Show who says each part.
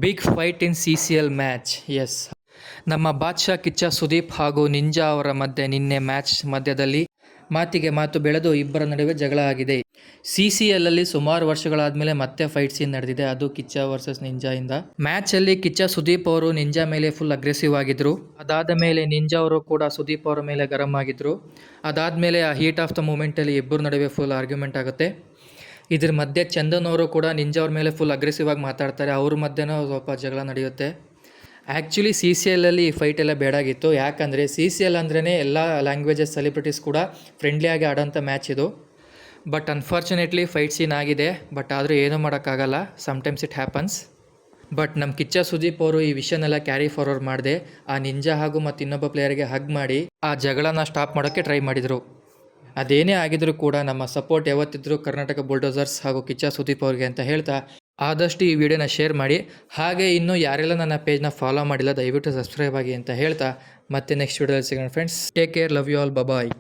Speaker 1: Big fight in CCL match. Yes, ನಮ್ಮ ಬಾದ್ಶಾ ಕಿಚ್ಚ ಸುದೀಪ್ ಹಾಗೂ ninja ಅವರ ಮಧ್ಯೆ ನಿನ್ನೆ ಮ್ಯಾಚ್ ಮಧ್ಯದಲ್ಲಿ ಮಾತಿಗೆ ಮಾತು ಬೆಳೆದು ಇಬ್ಬರ ನಡುವೆ ಜಗಳ ಆಗಿದೆ. CCL ಅಲ್ಲಿ ಸುಮಾರು ವರ್ಷಗಳಾದ್ಮೇಲೆ ಮತ್ತೆ ಫೈಟ್ ಸೀನ್ ನಡೆದಿದೆ, ಅದು ಕಿಚ್ಚ ವರ್ಸಸ್ ನಿಂಜಾ ಇಂದ. ಮ್ಯಾಚ್ ಅಲ್ಲಿ ಕಿಚ್ಚ ಸುದೀಪ್ ಅವರು ನಿಂಜಾ ಮೇಲೆ ಫುಲ್ ಅಗ್ರೆಸಿವ್ ಆಗಿದ್ರು. ಅದಾದ ಮೇಲೆ ನಿಂಜಾ ಅವರು ಕೂಡ ಸುದೀಪ್ ಅವರ ಮೇಲೆ ಗರಂ ಆಗಿದ್ರು. ಅದಾದ್ಮೇಲೆ ಆ ಹೀಟ್ ಆಫ್ ದ ಮೂಮೆಂಟ್ ಅಲ್ಲಿ ಇಬ್ಬರ ನಡುವೆ ಫುಲ್ ಆರ್ಗ್ಯುಮೆಂಟ್ ಆಗುತ್ತೆ. ಇದ್ರ ಮಧ್ಯೆ ಚಂದನ್ ಅವರು ಕೂಡ ನಿಂಜಾ ಅವ್ರ ಮೇಲೆ ಫುಲ್ ಅಗ್ರೆಸಿವ್ ಆಗಿ ಮಾತಾಡ್ತಾರೆ. ಅವ್ರ ಮಧ್ಯೆನೂ ಸ್ವಲ್ಪ ಜಗಳ ನಡೆಯುತ್ತೆ. ಆ್ಯಕ್ಚುಲಿ CCL ಅಲ್ಲಿ ಈ ಫೈಟ್ ಎಲ್ಲ ಬೇಡಾಗಿತ್ತು. ಯಾಕಂದರೆ CCL ಅಂದ್ರೇ ಎಲ್ಲ ಲ್ಯಾಂಗ್ವೇಜಸ್ ಸೆಲೆಬ್ರಿಟೀಸ್ ಕೂಡ ಫ್ರೆಂಡ್ಲಿಯಾಗಿ ಆಡೋಂಥ ಮ್ಯಾಚ್ ಇದು. ಬಟ್ ಅನ್ಫಾರ್ಚುನೇಟ್ಲಿ ಫೈಟ್ ಸೀನ್ ಆಗಿದೆ. ಬಟ್ ಆದರೂ ಏನೂ ಮಾಡೋಕ್ಕಾಗಲ್ಲ, ಸಮ್ಟೈಮ್ಸ್ ಇಟ್ ಹ್ಯಾಪನ್ಸ್. ಬಟ್ ನಮ್ಮ ಕಿಚ್ಚ ಸುದೀಪ್ ಅವರು ಈ ವಿಷಯನೆಲ್ಲ ಕ್ಯಾರಿ ಫಾರ್ವರ್ಡ್ ಮಾಡದೆ ಆ ನಿಂಜಾ ಹಾಗೂ ಮತ್ತು ಇನ್ನೊಬ್ಬ ಪ್ಲೇಯರ್ಗೆ ಹಗ್ ಮಾಡಿ ಆ ಜಗಳನ ಸ್ಟಾಪ್ ಮಾಡೋಕ್ಕೆ ಟ್ರೈ ಮಾಡಿದರು. ಅದೇನೇ ಆಗಿದ್ರೂ ಕೂಡ ನಮ್ಮ ಸಪೋರ್ಟ್ ಯಾವತ್ತಿದ್ರೂ ಕರ್ನಾಟಕ ಬುಲ್ಡೋಸರ್ಸ್ ಹಾಗೂ ಕಿಚ್ಚ ಸುದೀಪ್ ಅವ್ರಿಗೆ ಅಂತ ಹೇಳ್ತಾ, ಆದಷ್ಟು ಈ ವಿಡಿಯೋನ ಶೇರ್ ಮಾಡಿ. ಹಾಗೆ ಇನ್ನೂ ಯಾರೆಲ್ಲ ನನ್ನ ಪೇಜ್ನ ಫಾಲೋ ಮಾಡಿಲ್ಲ ದಯವಿಟ್ಟು ಸಬ್ಸ್ಕ್ರೈಬ್ ಆಗಿ ಅಂತ ಹೇಳ್ತಾ, ಮತ್ತೆ ನೆಕ್ಸ್ಟ್ ವಿಡಿಯೋದಲ್ಲಿ ಸಿಗೋಣ friends. Take care, love you all, bye.